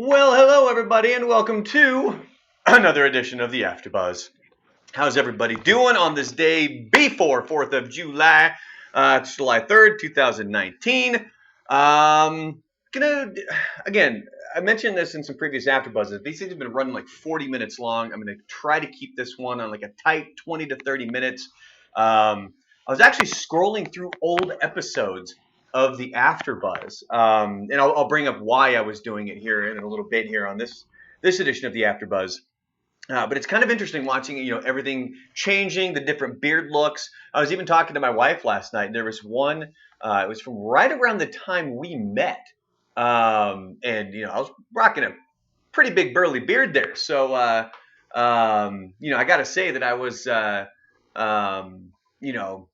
Well, hello everybody, and welcome to another edition of the AfterBuzz. How's everybody doing on this day before 4th of July? It's July 3rd, 2019. Gonna again. I mentioned this in some previous AfterBuzzes. These things have been running like 40 minutes long. I'm gonna try to keep this one on like a tight 20 to 30 minutes. I was actually scrolling through old episodes of the AfterBuzz, and I'll bring up why I was doing it here in a little bit here on this edition of the AfterBuzz. But it's kind of interesting watching, everything changing, the different beard looks. I was even talking to my wife last night, and there was one. It was from right around the time we met, and I was rocking a pretty big burly beard there. So, I got to say that I was, um, you know,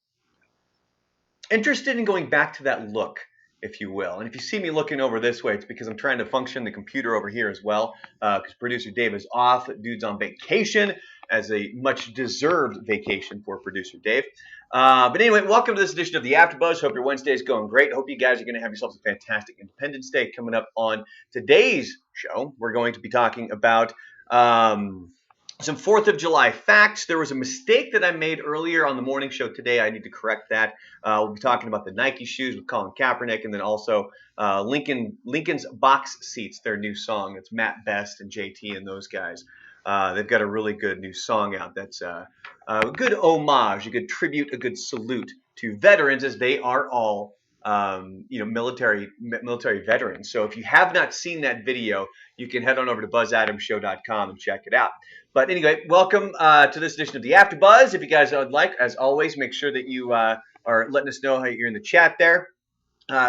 interested in going back to that look, if you will. And if you see me looking over this way, it's because I'm trying to function the computer over here as well. Because producer Dave is off, dude's on vacation, as a much deserved vacation for producer Dave. But anyway, welcome to this edition of the AfterBuzz. Hope your Wednesday is going great. Hope you guys are going to have yourselves a fantastic Independence Day coming up. On today's show, we're going to be talking about some 4th of July facts. There was a mistake that I made earlier on the morning show today. I need to correct that. We'll be talking about the Nike shoes with Colin Kaepernick, and then also Lincoln's Box Seats, their new song. It's Matt Best and JT and those guys. They've got a really good new song out that's a good homage, a good tribute, a good salute to veterans, as they are all military veterans. So if you have not seen that video, you can head on over to buzzadamshow.com and check it out. But anyway, welcome to this edition of the AfterBuzz. If you guys would like, as always, make sure that you are letting us know how you're in the chat there.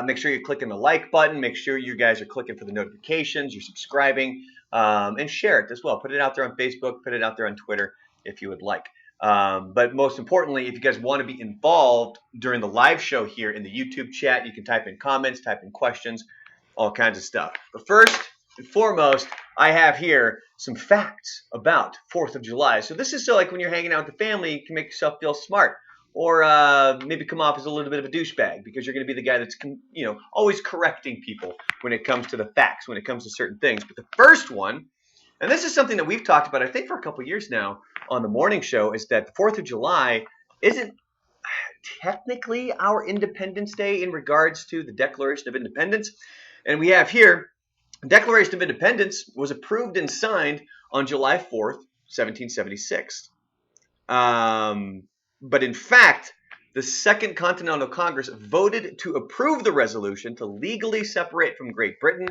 Make sure you're clicking the like button. Make sure you guys are clicking for the notifications. You're subscribing, and share it as well. Put it out there on Facebook. Put it out there on Twitter if you would like. But most importantly, if you guys want to be involved during the live show here in the YouTube chat, you can type in comments, type in questions, all kinds of stuff. But first and foremost, I have here some facts about 4th of July. So this is so like when you're hanging out with the family, you can make yourself feel smart. Or maybe come off as a little bit of a douchebag because you're going to be the guy that's, always correcting people when it comes to the facts, when it comes to certain things. But the first one, and this is something that we've talked about, I think, for a couple of years now on the morning show, is that the 4th of July isn't technically our Independence Day in regards to the Declaration of Independence. And we have here, the Declaration of Independence was approved and signed on July 4th, 1776. But in fact, the Second Continental Congress voted to approve the resolution to legally separate from Great Britain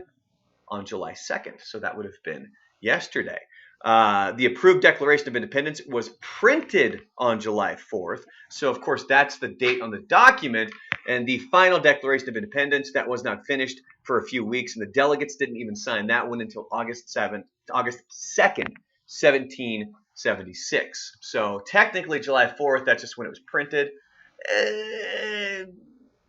on July 2nd. So that would have been yesterday. The approved Declaration of Independence was printed on July 4th. So, of course, that's the date on the document. And the final Declaration of Independence, that was not finished for a few weeks. And the delegates didn't even sign that one until August 2nd, 1776. So technically July 4th, that's just when it was printed.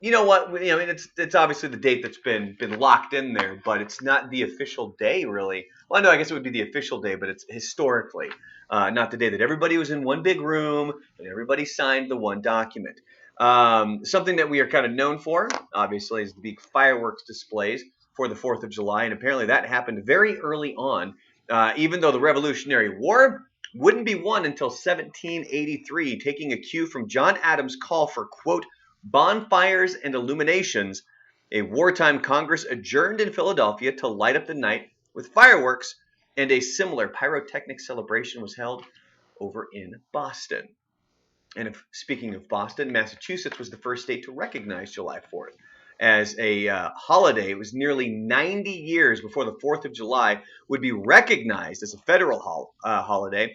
You know what? It's obviously the date that's been locked in there, but it's not the official day, really. Well, no, I guess it would be the official day, but it's historically not the day that everybody was in one big room and everybody signed the one document. Something that we are kind of known for, obviously, is the big fireworks displays for the 4th of July, and apparently that happened very early on, even though the Revolutionary War wouldn't be won until 1783, taking a cue from John Adams' call for, quote, bonfires and illuminations. A wartime Congress adjourned in Philadelphia to light up the night with fireworks, and a similar pyrotechnic celebration was held over in Boston. And speaking of Boston, Massachusetts was the first state to recognize July 4th as a holiday. It was nearly 90 years before the 4th of July would be recognized as a federal holiday.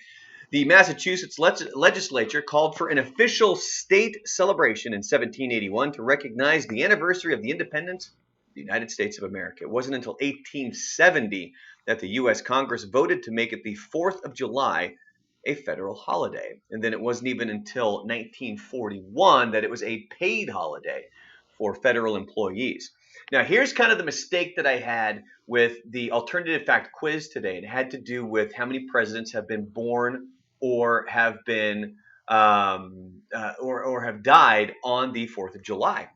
The Massachusetts legislature called for an official state celebration in 1781 to recognize the anniversary of the independence of the United States of America. It wasn't until 1870 that the U.S. Congress voted to make it the 4th of July a federal holiday. And then it wasn't even until 1941 that it was a paid holiday for federal employees. Now, here's kind of the mistake that I had with the alternative fact quiz today. It had to do with how many presidents have been born or have been or have died on the 4th of July.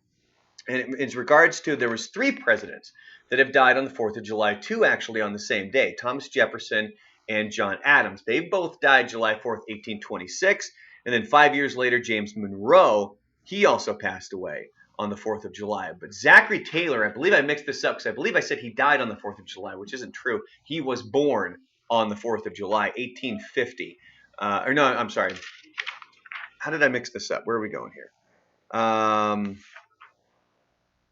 And in regards to, there was 3 presidents that have died on the 4th of July, two actually on the same day, Thomas Jefferson and John Adams. They both died July 4th, 1826. And then 5 years later, James Monroe, he also passed away on the 4th of July. But Zachary Taylor, I believe I mixed this up because I believe I said he died on the 4th of July, which isn't true. He was born on the 4th of July, 1850. Or no, I'm sorry. How did I mix this up? Where are we going here?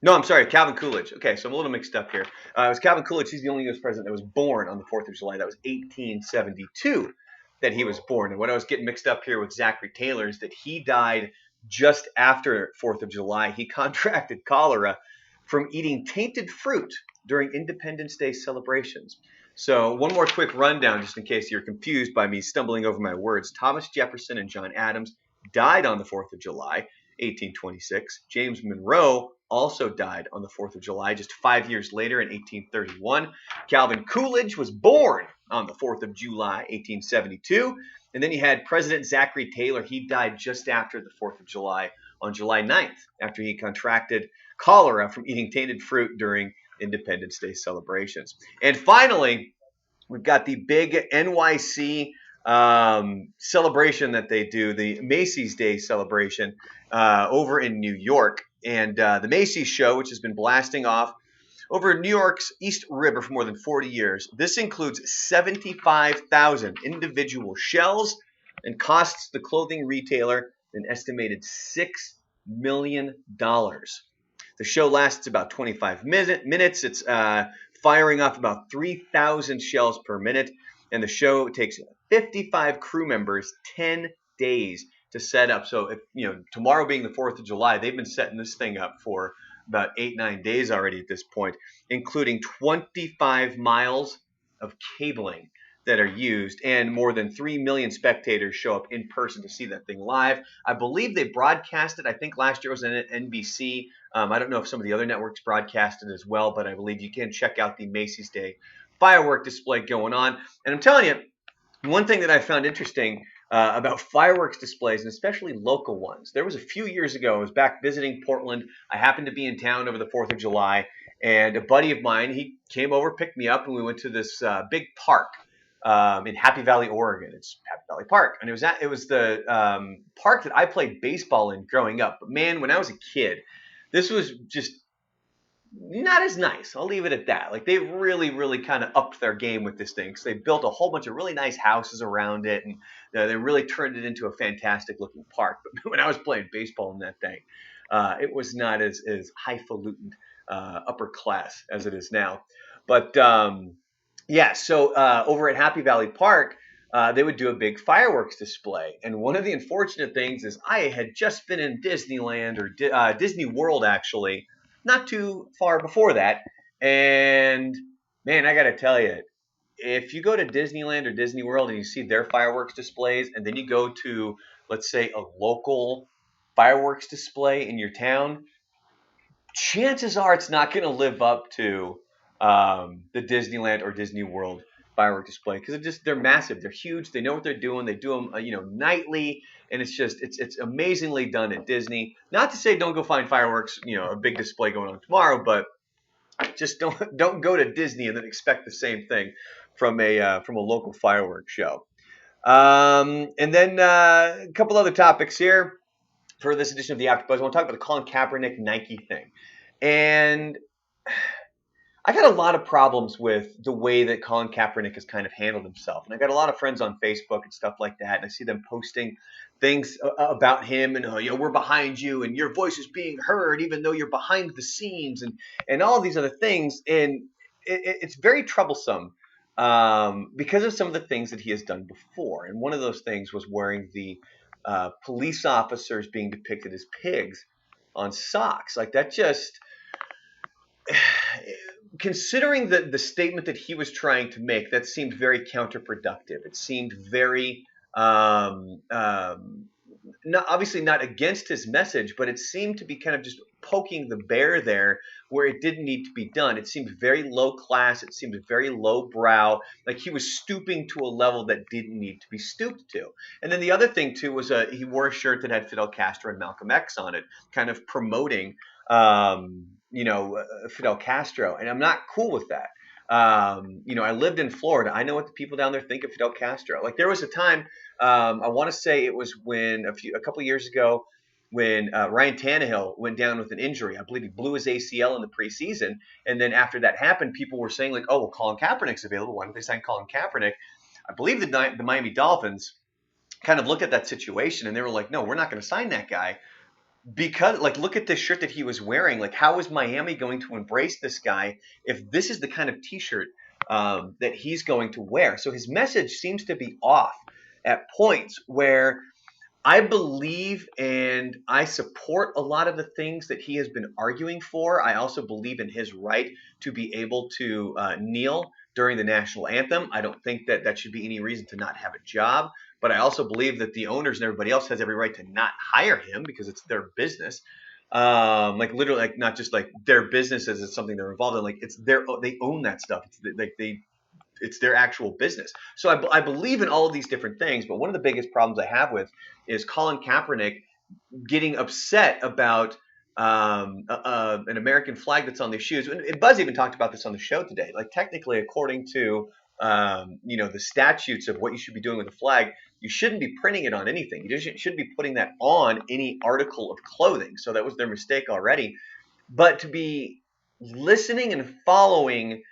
No, I'm sorry, Calvin Coolidge. Okay, so I'm a little mixed up here. It was Calvin Coolidge. He's the only U.S. president that was born on the 4th of July. That was 1872 that he was born. And what I was getting mixed up here with Zachary Taylor is that he died just after 4th of July. He contracted cholera from eating tainted fruit during Independence Day celebrations. So one more quick rundown, just in case you're confused by me stumbling over my words. Thomas Jefferson and John Adams died on the 4th of July, 1826. James Monroe also died on the 4th of July, just 5 years later in 1831. Calvin Coolidge was born on the 4th of July, 1872. And then you had President Zachary Taylor. He died just after the 4th of July, on July 9th, after he contracted cholera from eating tainted fruit during Independence Day celebrations. And finally, we've got the big NYC celebration that they do, the Macy's Day celebration over in New York. And the Macy's show, which has been blasting off over New York's East River for more than 40 years. This includes 75,000 individual shells and costs the clothing retailer an estimated $6 million. The show lasts about 25 minutes. It's firing off about 3,000 shells per minute. And the show takes 55 crew members 10 days to set up. So if tomorrow being the 4th of July, they've been setting this thing up for about 8-9 days already at this point, including 25 miles of cabling that are used, and more than 3 million spectators show up in person to see that thing live. I believe they broadcast it. I think last year was on NBC. I don't know if some of the other networks broadcast it as well, but I believe you can check out the Macy's Day firework display going on. And I'm telling you, one thing that I found interesting about fireworks displays, and especially local ones. There was a few years ago, I was back visiting Portland. I happened to be in town over the 4th of July, and a buddy of mine, he came over, picked me up, and we went to this big park in Happy Valley, Oregon. It's Happy Valley Park, and it was the park that I played baseball in growing up. But man, when I was a kid, this was just not as nice. I'll leave it at that. Like, they really, really kind of upped their game with this thing, because they built a whole bunch of really nice houses around it, and they really turned it into a fantastic looking park. But when I was playing baseball in that thing, it was not as highfalutin upper class as it is now. But yeah, so over at Happy Valley Park, they would do a big fireworks display. And one of the unfortunate things is I had just been in Disneyland, or Disney World, actually, not too far before that. And man, I got to tell you, if you go to Disneyland or Disney World and you see their fireworks displays, and then you go to, let's say, a local fireworks display in your town, chances are it's not going to live up to the Disneyland or Disney World firework display, because they're massive, they're huge, they know what they're doing, they do them nightly, and it's amazingly done at Disney. Not to say don't go find fireworks, a big display going on tomorrow, but just don't go to Disney and then expect the same thing from a local fireworks show. And then a couple other topics here for this edition of the AfterBuzz. I want to talk about the Colin Kaepernick Nike thing, and I got a lot of problems with the way that Colin Kaepernick has kind of handled himself. And I got a lot of friends on Facebook and stuff like that, and I see them posting things about him, and we're behind you, and your voice is being heard even though you're behind the scenes, and all of these other things. And it's very troublesome because of some of the things that he has done before. And one of those things was wearing the police officers being depicted as pigs on socks. Like, that just... Considering the statement that he was trying to make, that seemed very counterproductive. It seemed very, obviously not against his message, but it seemed to be kind of just poking the bear there where it didn't need to be done. It seemed very low class. It seemed very low brow. Like he was stooping to a level that didn't need to be stooped to. And then the other thing too was he wore a shirt that had Fidel Castro and Malcolm X on it, kind of promoting Fidel Castro, and I'm not cool with that. I lived in Florida. I know what the people down there think of Fidel Castro. Like there was a time, I want to say it was when a couple of years ago, when Ryan Tannehill went down with an injury. I believe he blew his ACL in the preseason, and then after that happened, people were saying like, "Oh, well, Colin Kaepernick's available. Why don't they sign Colin Kaepernick?" I believe the Miami Dolphins kind of looked at that situation and they were like, "No, we're not going to sign that guy." Because like look at this shirt that he was wearing. Like how is Miami going to embrace this guy if this is the kind of t-shirt that he's going to wear? So his message seems to be off at points where I believe and I support a lot of the things that he has been arguing for. I also believe in his right to be able to kneel during the national anthem. I don't think that that should be any reason to not have a job. But I also believe that the owners and everybody else has every right to not hire him because it's their business. Like literally, like not just like their business as it's something they're involved in. Like they own that stuff. It's their actual business. So I believe in all of these different things, but one of the biggest problems I have with is Colin Kaepernick getting upset about an American flag that's on their shoes. And Buzz even talked about this on the show today. Like technically, according to the statutes of what you should be doing with a flag, you shouldn't be printing it on anything. You shouldn't be putting that on any article of clothing. So that was their mistake already. But to be listening and following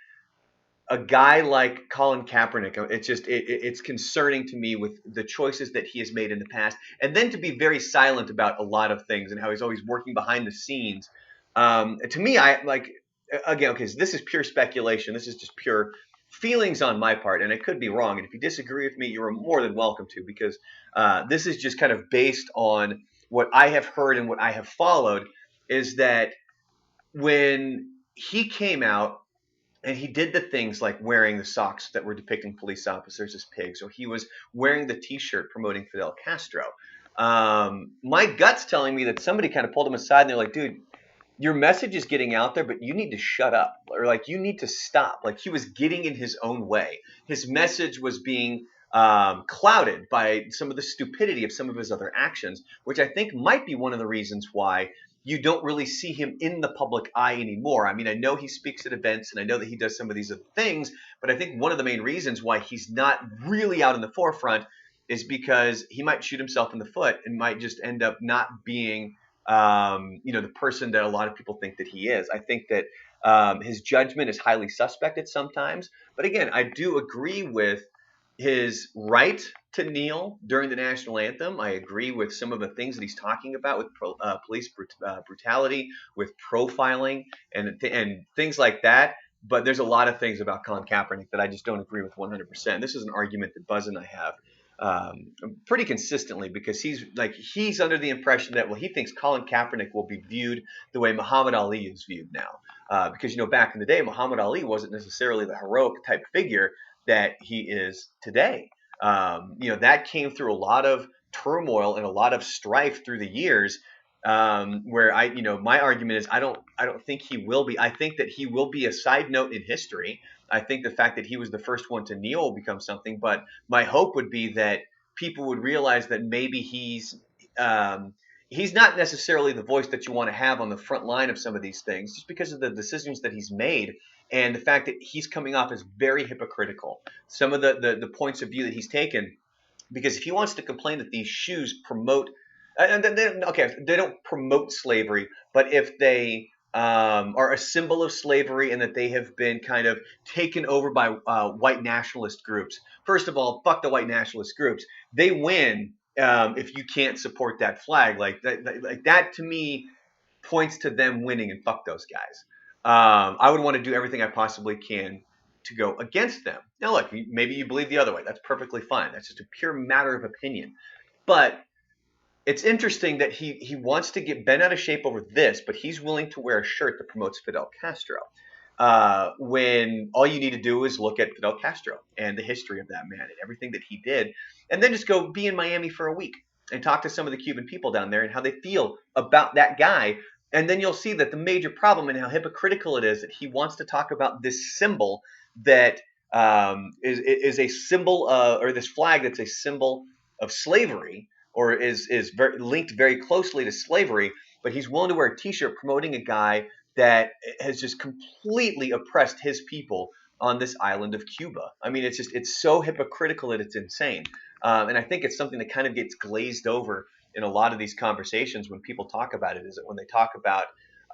a guy like Colin Kaepernick, it's concerning to me with the choices that he has made in the past, and then to be very silent about a lot of things and how he's always working behind the scenes. To me, I like again, okay, so this is pure speculation. This is just pure feelings on my part, and I could be wrong. And if you disagree with me, you're more than welcome to, because this is just kind of based on what I have heard and what I have followed. Is that when he came out and he did the things like wearing the socks that were depicting police officers as pigs, or he was wearing the T-shirt promoting Fidel Castro. My gut's telling me that somebody kind of pulled him aside and they're like, "Dude, your message is getting out there, but you need to shut up, or like you need to stop." Like he was getting in his own way. His message was being clouded by some of the stupidity of some of his other actions, which I think might be one of the reasons why you don't really see him in the public eye anymore. I mean, I know he speaks at events and I know that he does some of these other things, but I think one of the main reasons why he's not really out in the forefront is because he might shoot himself in the foot and might just end up not being the person that a lot of people think that he is. I think that his judgment is highly suspect at sometimes. But again, I do agree with his right to kneel during the national anthem. I agree with some of the things that he's talking about with police brutality, with profiling, and things like that. But there's a lot of things about Colin Kaepernick that I just don't agree with 100%. This is an argument that Buzz and I have pretty consistently, because he's under the impression that, well, he thinks Colin Kaepernick will be viewed the way Muhammad Ali is viewed now. Because back in the day, Muhammad Ali wasn't necessarily the heroic type figure that he is today. That came through a lot of turmoil and a lot of strife through the years. Where my argument is I don't think he will be. I think that he will be a side note in history. I think the fact that he was the first one to kneel will become something. But my hope would be that people would realize that maybe he's not necessarily the voice that you want to have on the front line of some of these things, just because of the decisions that he's made and the fact that he's coming off as very hypocritical. Some of the points of view that he's taken, because if he wants to complain that these shoes promote, and they don't promote slavery, but if they are a symbol of slavery and that they have been kind of taken over by white nationalist groups. First of all, fuck the white nationalist groups. They win if you can't support that flag. Like that to me points to them winning, and fuck those guys. I would want to do everything I possibly can to go against them. Now, look, maybe you believe the other way. That's perfectly fine. That's just a pure matter of opinion. But it's interesting that he wants to get bent out of shape over this, but he's willing to wear a shirt that promotes Fidel Castro. When all you need to do is look at Fidel Castro and the history of that man and everything that he did, and then just go be in Miami for a week and talk to some of the Cuban people down there and how they feel about that guy. And then you'll see that the major problem and how hypocritical it is that he wants to talk about this symbol that is a symbol or this flag that's a symbol of slavery, or is linked very closely to slavery, but he's willing to wear a T-shirt promoting a guy that has just completely oppressed his people on this island of Cuba. I mean, it's so hypocritical that it's insane. And I think it's something that kind of gets glazed over in a lot of these conversations when people talk about it. Is that when they talk about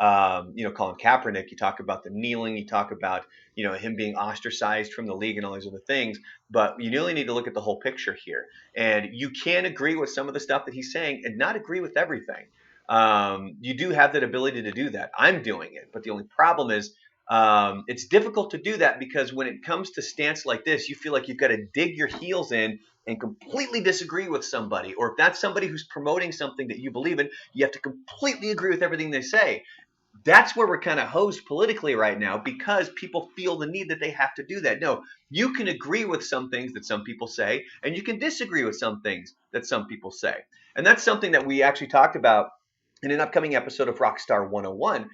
Colin Kaepernick, you talk about the kneeling, you talk about him being ostracized from the league and all these other things. But you really need to look at the whole picture here, and you can agree with some of the stuff that he's saying and not agree with everything. You do have that ability to do that. I'm doing it, but the only problem is it's difficult to do that because when it comes to stance like this, you feel like you've got to dig your heels in and completely disagree with somebody, or if that's somebody who's promoting something that you believe in, you have to completely agree with everything they say. That's where we're kind of hosed politically right now because people feel the need that they have to do that. No, you can agree with some things that some people say, and you can disagree with some things that some people say. And that's something that we actually talked about in an upcoming episode of Rockstar 101,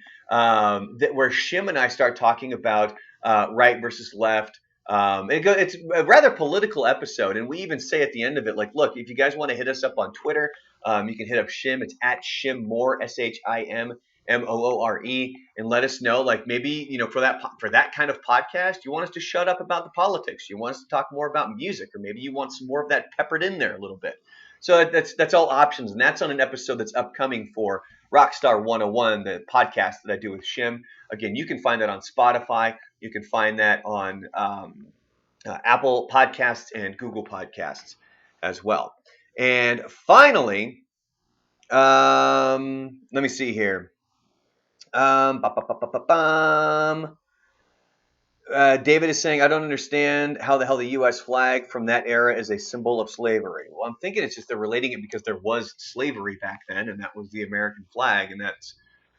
where Shim and I start talking about right versus left. It's a rather political episode, and we even say at the end of it, like, look, if you guys want to hit us up on Twitter, you can hit up Shim. It's at Shimmoore, SHIMMOORE, and let us know, like, maybe for that kind of podcast, you want us to shut up about the politics, you want us to talk more about music, or maybe you want some more of that peppered in there a little bit. So that's all options, and that's on an episode that's upcoming for Rockstar 101, the podcast that I do with Shim. Again, you can find that on Spotify. You can find that on Apple Podcasts and Google Podcasts as well. And finally, let me see here. David is saying, I don't understand how the hell the U.S. flag from that era is a symbol of slavery. Well, I'm thinking it's just they're relating it because there was slavery back then, and that was the American flag, and that's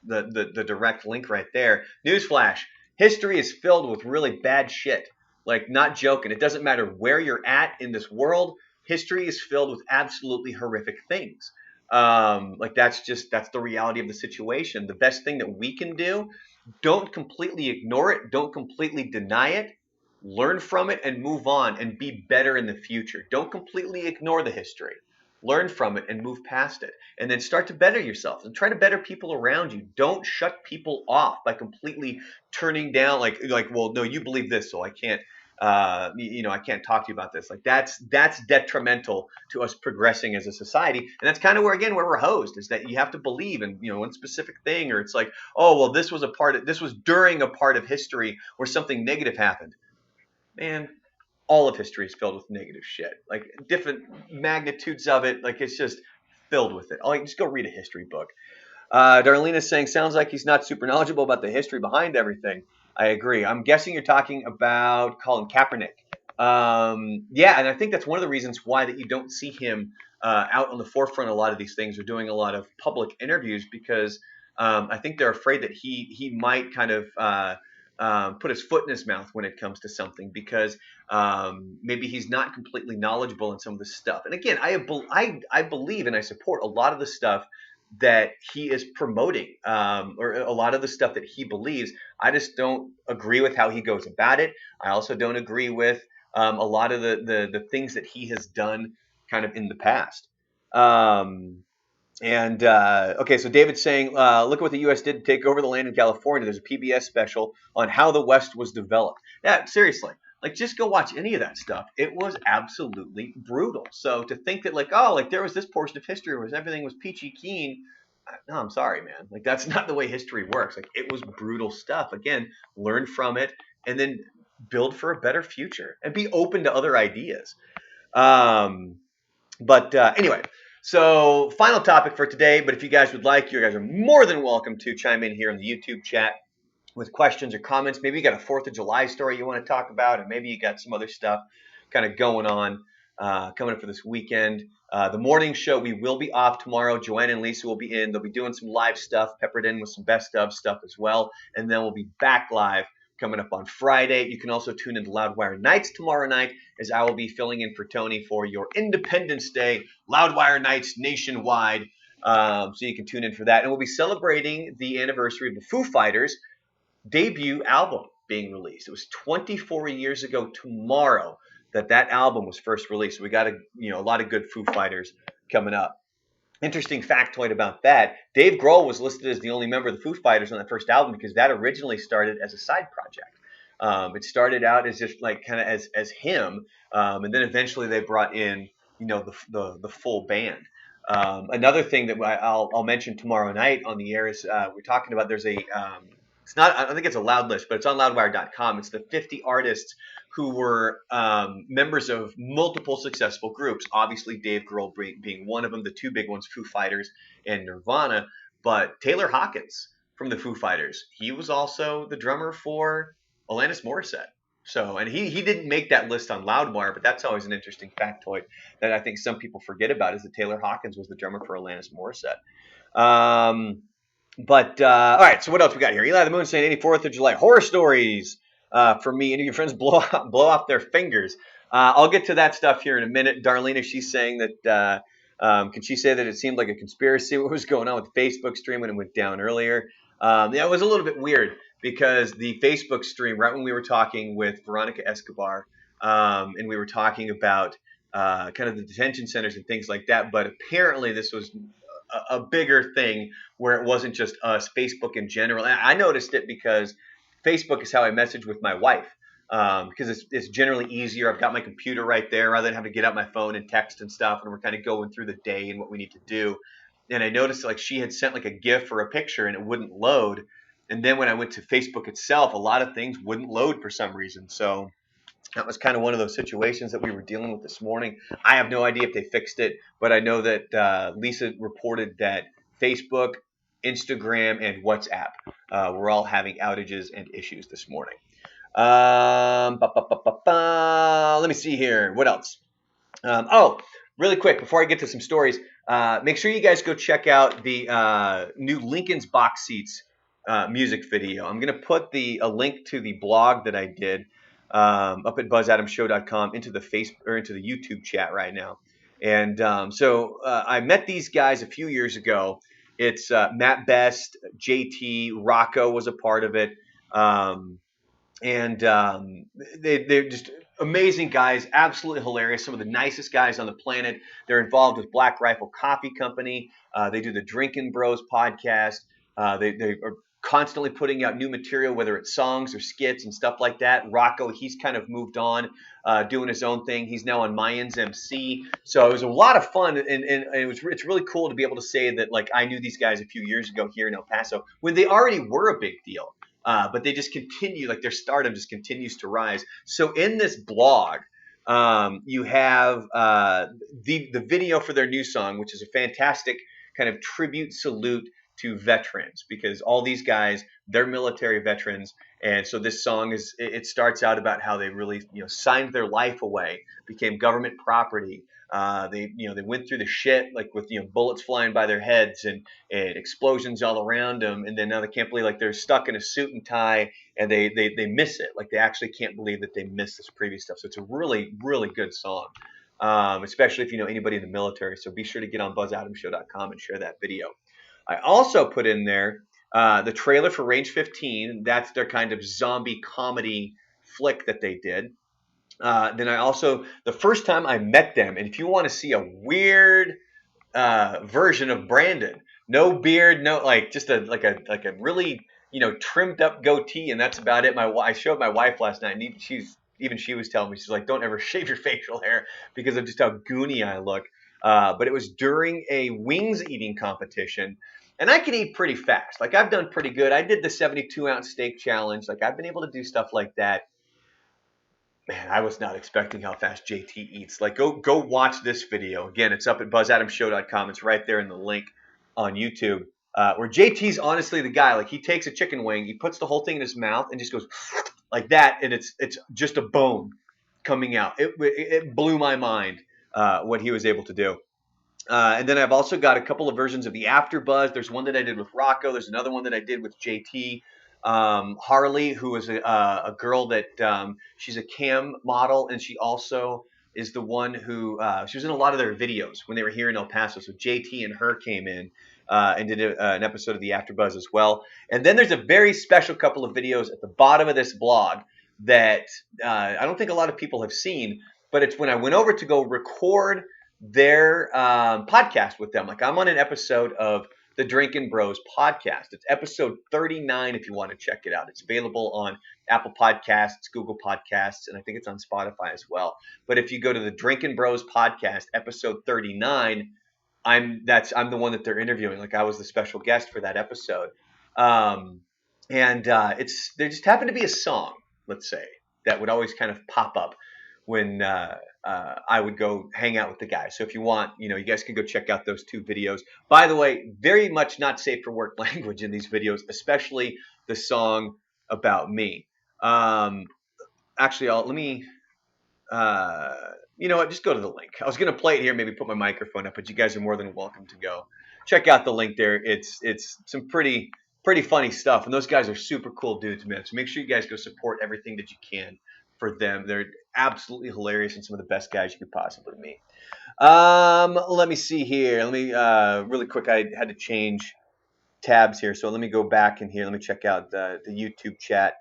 the direct link right there. Newsflash, history is filled with really bad shit. Like, not joking. It doesn't matter where you're at in this world. History is filled with absolutely horrific things. That's the reality of the situation. The best thing that we can do, don't completely ignore it. Don't completely deny it. Learn from it and move on and be better in the future. Don't completely ignore the history. Learn from it and move past it. And then start to better yourself and try to better people around you. Don't shut people off by completely turning down like, well, no, you believe this, so I can't I can't talk to you about this. Like that's detrimental to us progressing as a society. And that's kind of where we're hosed, is that you have to believe in, one specific thing, or it's like, oh, well, this was during a part of history where something negative happened. Man, all of history is filled with negative shit, like different magnitudes of it. Like it's just filled with it. Just go read a history book. Darlene is saying, sounds like he's not super knowledgeable about the history behind everything. I agree. I'm guessing you're talking about Colin Kaepernick. Yeah, and I think that's one of the reasons why that you don't see him out on the forefront of a lot of these things, or doing a lot of public interviews, because I think they're afraid that he might kind of put his foot in his mouth when it comes to something, because maybe he's not completely knowledgeable in some of this stuff. And again, I believe and I support a lot of the stuff that he is promoting, or a lot of the stuff that he believes. I just don't agree with how he goes about it. I also don't agree with a lot of the things that he has done kind of in the past. Okay, so David's saying, look at what the U.S. did to take over the land in California. There's a PBS special on how the West was developed. Yeah, seriously. Like, just go watch any of that stuff. It was absolutely brutal. So to think that, like, oh, like there was this portion of history where everything was peachy keen. No, I'm sorry, man. Like, that's not the way history works. Like, it was brutal stuff. Again, learn from it and then build for a better future and be open to other ideas. Anyway, so final topic for today. But if you guys would like, you guys are more than welcome to chime in here in the YouTube chat with questions or comments. Maybe you got a 4th of July story you want to talk about, and maybe you got some other stuff kind of going on coming up for this weekend. The morning show, we will be off tomorrow. Joanna and Lisa will be in. They'll be doing some live stuff, peppered in with some best of stuff as well. And then we'll be back live coming up on Friday. You can also tune into Loudwire Nights tomorrow night, as I will be filling in for Tony for your Independence Day Loudwire Nights nationwide. So you can tune in for that. And we'll be celebrating the anniversary of the Foo Fighters debut album being released. It was 24 years ago tomorrow that album was first released. So we got a lot of good Foo Fighters coming up. Interesting factoid about that. Dave Grohl was listed as the only member of the Foo Fighters on that first album because that originally started as a side project. It started out as just like kind of as him, and then eventually they brought in the full band. Another thing that I'll mention tomorrow night on the air is we're talking about. There's a it's not, I don't think it's a loud list, but it's on loudwire.com. It's the 50 artists who were members of multiple successful groups. Obviously, Dave Grohl being one of them, the two big ones, Foo Fighters and Nirvana. But Taylor Hawkins from the Foo Fighters, he was also the drummer for Alanis Morissette. So, and he didn't make that list on Loudwire, but that's always an interesting factoid that I think some people forget about is that Taylor Hawkins was the drummer for Alanis Morissette. But all right, so what else we got here? Eli the Moon saying any 4th of July horror stories for me. Any of your friends blow off their fingers? I'll get to that stuff here in a minute. Darlena, she's saying that can she say that it seemed like a conspiracy? What was going on with the Facebook stream when it went down earlier? Yeah, it was a little bit weird because the Facebook stream, right when we were talking with Veronica Escobar, and we were talking about kind of the detention centers and things like that, but apparently this was a bigger thing where it wasn't just us, Facebook in general. And I noticed it because Facebook is how I message with my wife because it's generally easier. I've got my computer right there rather than having to get out my phone and text and stuff. And we're kind of going through the day and what we need to do. And I noticed like she had sent like a GIF or a picture and it wouldn't load. And then when I went to Facebook itself, a lot of things wouldn't load for some reason. So that was kind of one of those situations that we were dealing with this morning. I have no idea if they fixed it, but I know that Lisa reported that Facebook, Instagram, and WhatsApp were all having outages and issues this morning. Let me see here. What else? Really quick, before I get to some stories, make sure you guys go check out the new Lincoln's Box Seats music video. I'm going to put a link to the blog that I did up at buzzadamshow.com into the YouTube chat right now. And so I met these guys a few years ago. It's Matt Best, JT, Rocco was a part of it. They're just amazing guys, absolutely hilarious. Some of the nicest guys on the planet. They're involved with Black Rifle Coffee Company. They do the Drinkin' Bros podcast. They are constantly putting out new material, whether it's songs or skits and stuff like that. Rocco, he's kind of moved on, doing his own thing. He's now on Mayans MC. So it was a lot of fun, and it's really cool to be able to say that like I knew these guys a few years ago here in El Paso when they already were a big deal. But they just continue, like their stardom just continues to rise. So in this blog, you have the video for their new song, which is a fantastic kind of tribute salute to veterans, because all these guys, they're military veterans. And so this song it starts out about how they really, signed their life away, became government property. They went through the shit, like with, bullets flying by their heads and explosions all around them. And then now they can't believe like they're stuck in a suit and tie and they miss it. Like they actually can't believe that they missed this previous stuff. So it's a really, really good song. Especially if you know anybody in the military. So be sure to get on buzzadamshow.com and share that video. I also put in there the trailer for Range 15. That's their kind of zombie comedy flick that they did. Then I also, the first time I met them, and if you want to see a weird version of Brandon, no beard, no just a really trimmed up goatee, and that's about it. I showed my wife last night, and she was telling me, she's like, don't ever shave your facial hair because of just how goony I look. But it was during a wings eating competition. And I can eat pretty fast. Like I've done pretty good. I did the 72-ounce steak challenge. Like I've been able to do stuff like that. Man, I was not expecting how fast JT eats. Like go watch this video. Again, it's up at buzzadamshow.com. It's right there in the link on YouTube. Where JT's honestly the guy. Like he takes a chicken wing, he puts the whole thing in his mouth and just goes like that, and it's just a bone coming out. It blew my mind what he was able to do. And then I've also got a couple of versions of the After Buzz. There's one that I did with Rocco. There's another one that I did with JT. Harley, who is a girl that she's a cam model, and she also is the one who she was in a lot of their videos when they were here in El Paso. So JT and her came in and did an episode of the After Buzz as well. And then there's a very special couple of videos at the bottom of this blog that I don't think a lot of people have seen, but it's when I went over to go record their podcast with them. Like I'm on an episode of the Drinkin' Bros podcast. It's episode 39 if you want to check it out. It's available on Apple Podcasts, Google Podcasts, and I think it's on Spotify as well. But if you go to the Drinkin' Bros podcast, episode 39, I'm the one that they're interviewing. Like I was the special guest for that episode. Um, and it's there just happened to be a song, let's say, that would always kind of pop up when I would go hang out with the guys. So if you want, you guys can go check out those two videos. By the way, very much not safe for work language in these videos, especially the song about me. Um, actually, let me. You know what? Just go to the link. I was gonna play it here, maybe put my microphone up, but you guys are more than welcome to go check out the link there. It's some pretty funny stuff, and those guys are super cool dudes, man. So make sure you guys go support everything that you can for them. They're absolutely hilarious and some of the best guys you could possibly meet. Let me see here. Let me really quick. I had to change tabs here, so let me go back in here. Let me check out the YouTube chat.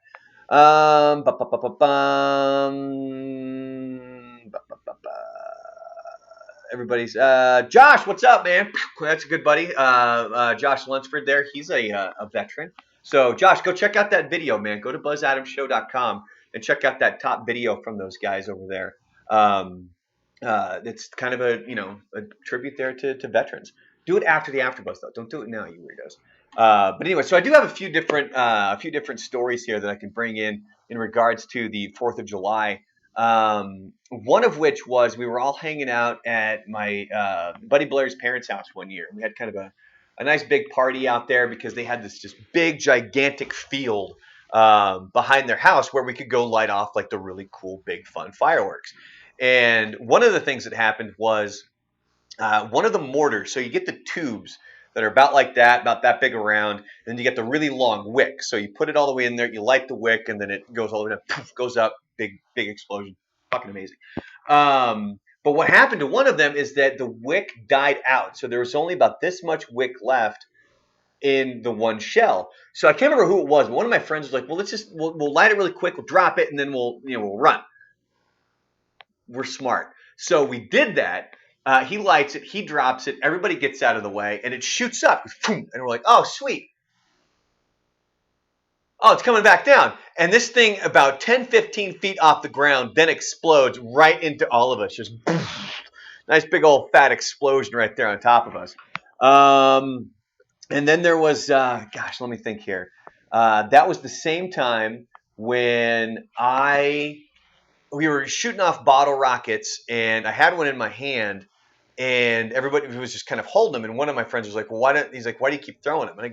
Everybody's Josh, what's up, man? That's a good buddy. Josh Lunsford there. He's a veteran. So Josh, go check out that video, man. Go to buzzadamshow.com and check out that top video from those guys over there. It's kind of a tribute there to veterans. Do it after the AfterBuzz though. Don't do it now, you weirdos. But anyway, so I do have a few different stories here that I can bring in regards to the 4th of July. One of which was we were all hanging out at my buddy Blair's parents' house one year. We had kind of a nice big party out there because they had this just big, gigantic field behind their house where we could go light off like the really cool, big, fun fireworks. And one of the things that happened was one of the mortars. So you get the tubes that are about like that, about that big around, and then you get the really long wick. So you put it all the way in there, you light the wick, and then it goes all the way down, poof, goes up, big explosion, fucking amazing. But what happened to one of them is that the wick died out, so there was only about this much wick left in the one shell. So I can't remember who it was, but one of my friends was like, "Well, we'll light it really quick, we'll drop it, and then we'll run." We're smart, so we did that. He lights it, he drops it, everybody gets out of the way, and it shoots up. And we're like, oh, sweet. Oh, it's coming back down. And this thing, about 10, 15 feet off the ground, then explodes right into all of us. Just nice big old fat explosion right there on top of us. And then there was, gosh, let me think here. That was the same time when we were shooting off bottle rockets, and I had one in my hand, and everybody was just kind of holding them. And one of my friends was like, well, why do you keep throwing them? And I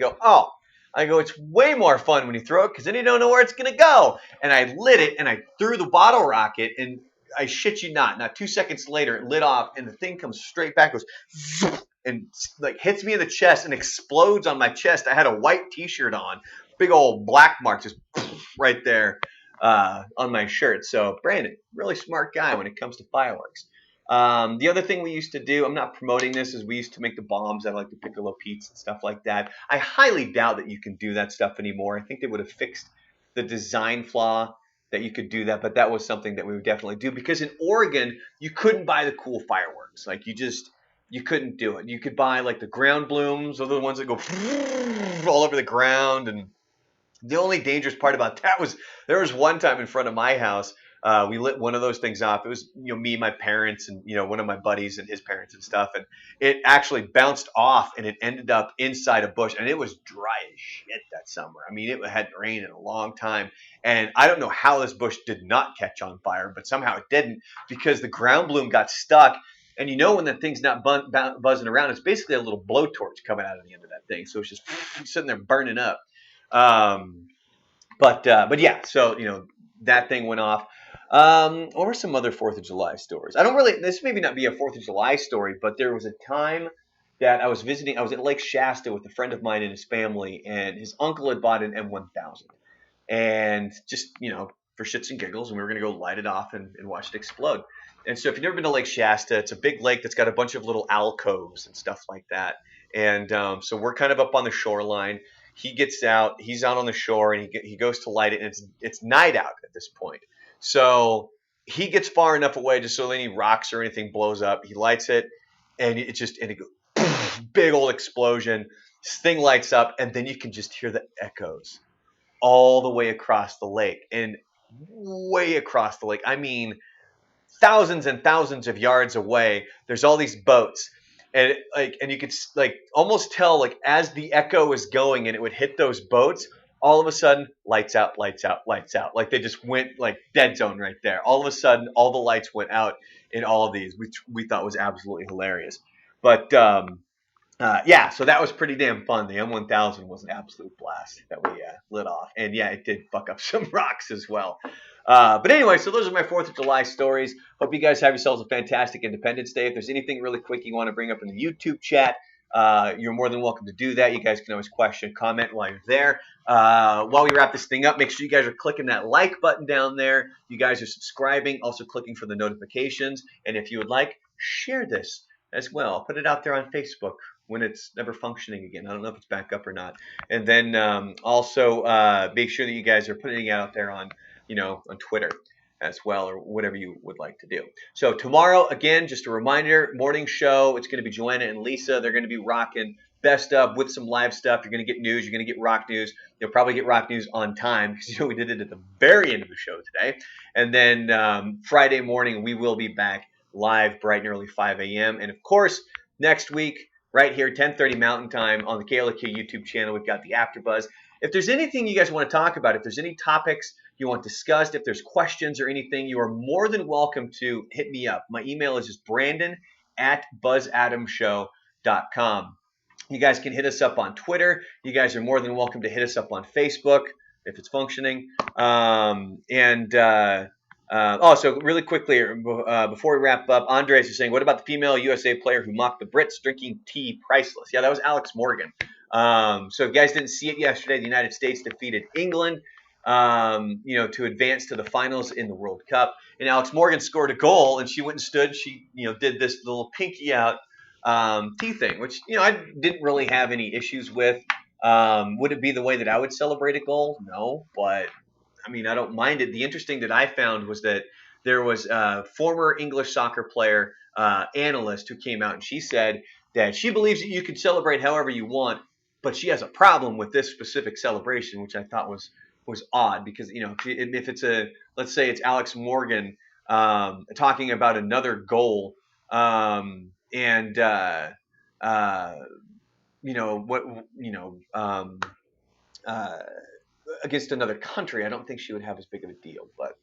go, it's way more fun when you throw it because then you don't know where it's going to go. And I lit it, and I threw the bottle rocket, and I shit you not 2 seconds later, it lit off, and the thing comes straight back, goes and like hits me in the chest and explodes on my chest. I had a white T-shirt on, big old black mark just right there on my shirt. So Brandon, really smart guy when it comes to fireworks. The other thing we used to do, I'm not promoting this, is we used to make the bombs out of like the Piccolo Pete's and stuff like that. I highly doubt that you can do that stuff anymore. I think they would have fixed the design flaw that you could do that, but that was something that we would definitely do because in Oregon, you couldn't buy the cool fireworks. Like you couldn't do it. You could buy like the ground blooms, or the ones that go all over the ground. And the only dangerous part about that was there was one time in front of my house, we lit one of those things off. It was, me, my parents, and, one of my buddies and his parents and stuff. And it actually bounced off and it ended up inside a bush. And it was dry as shit that summer. I mean, it hadn't rained in a long time. And I don't know how this bush did not catch on fire, but somehow it didn't because the ground bloom got stuck. And when that thing's not buzzing around, it's basically a little blowtorch coming out of the end of that thing. So it's just sitting there burning up. But yeah, so that thing went off. What were some other 4th of July stories? This maybe not be a 4th of July story, but there was a time that I was visiting. I was at Lake Shasta with a friend of mine and his family, and his uncle had bought an M1000, and just for shits and giggles, and we were going to go light it off and watch it explode. And so if you've never been to Lake Shasta, it's a big lake that's got a bunch of little alcoves and stuff like that. And so we're kind of up on the shoreline. He gets out. He's out on the shore, and he goes to light it, and it's night out at this point. So he gets far enough away just so any rocks or anything blows up. He lights it, and it goes big old explosion. This thing lights up, and then you can just hear the echoes all the way across the lake, and way across the lake. I mean, thousands and thousands of yards away. There's all these boats, and you could like almost tell like as the echo was going, and it would hit those boats. All of a sudden, lights out, lights out, lights out. Like they just went like dead zone right there. All of a sudden, all the lights went out in all of these, which we thought was absolutely hilarious. But yeah, so that was pretty damn fun. The M1000 was an absolute blast that we lit off. And yeah, it did fuck up some rocks as well. But anyway, so those are my 4th of July stories. Hope you guys have yourselves a fantastic Independence Day. If there's anything really quick you want to bring up in the YouTube chat, you're more than welcome to do that. You guys can always question, comment while you're there. While we wrap this thing up, make sure you guys are clicking that like button down there. You guys are subscribing, also clicking for the notifications. And if you would like, share this as well. Put it out there on Facebook when it's never functioning again. I don't know if it's back up or not. And then also make sure that you guys are putting it out there on, on Twitter as well, or whatever you would like to do. So tomorrow, again, just a reminder, morning show. It's going to be Joanna and Lisa. They're going to be rocking best of with some live stuff. You're going to get news. You're going to get rock news. You'll probably get rock news on time because we did it at the very end of the show today. And then Friday morning, we will be back live bright and early 5 a.m. And of course, next week, right here, 10:30 Mountain Time on the KLK YouTube channel, we've got the AfterBuzz. If there's anything you guys want to talk about, if there's any topics you want discussed, if there's questions or anything, you are more than welcome to hit me up. My email is just brandon@buzzadamshow.com. You guys can hit us up on Twitter. You guys are more than welcome to hit us up on Facebook if it's functioning. So really quickly, before we wrap up, Andres is saying, what about the female USA player who mocked the Brits drinking tea priceless? Yeah, that was Alex Morgan. So if you guys didn't see it yesterday, the United States defeated England, to advance to the finals in the World Cup. And Alex Morgan scored a goal, and she went and stood. She, did this little pinky out tea thing, which, I didn't really have any issues with. Would it be the way that I would celebrate a goal? No, but I mean, I don't mind it. The interesting that I found was that there was a former English soccer player, analyst, who came out and she said that she believes that you can celebrate however you want, but she has a problem with this specific celebration, which I thought was odd because, if it's let's say it's Alex Morgan talking about another goal, and against another country, I don't think she would have as big of a deal, but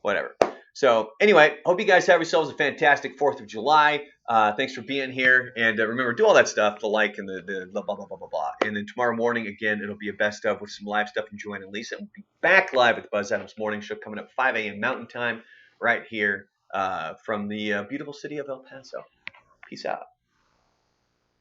whatever. So anyway, hope you guys have yourselves a fantastic 4th of July. Thanks for being here. And remember, do all that stuff, the like and the blah, blah, blah, blah, blah, blah. And then tomorrow morning, again, it'll be a best of with some live stuff from Joanna and Lisa. We'll be back live at the Buzz Adams Morning Show coming up 5 a.m. Mountain Time right here from the beautiful city of El Paso. Peace out.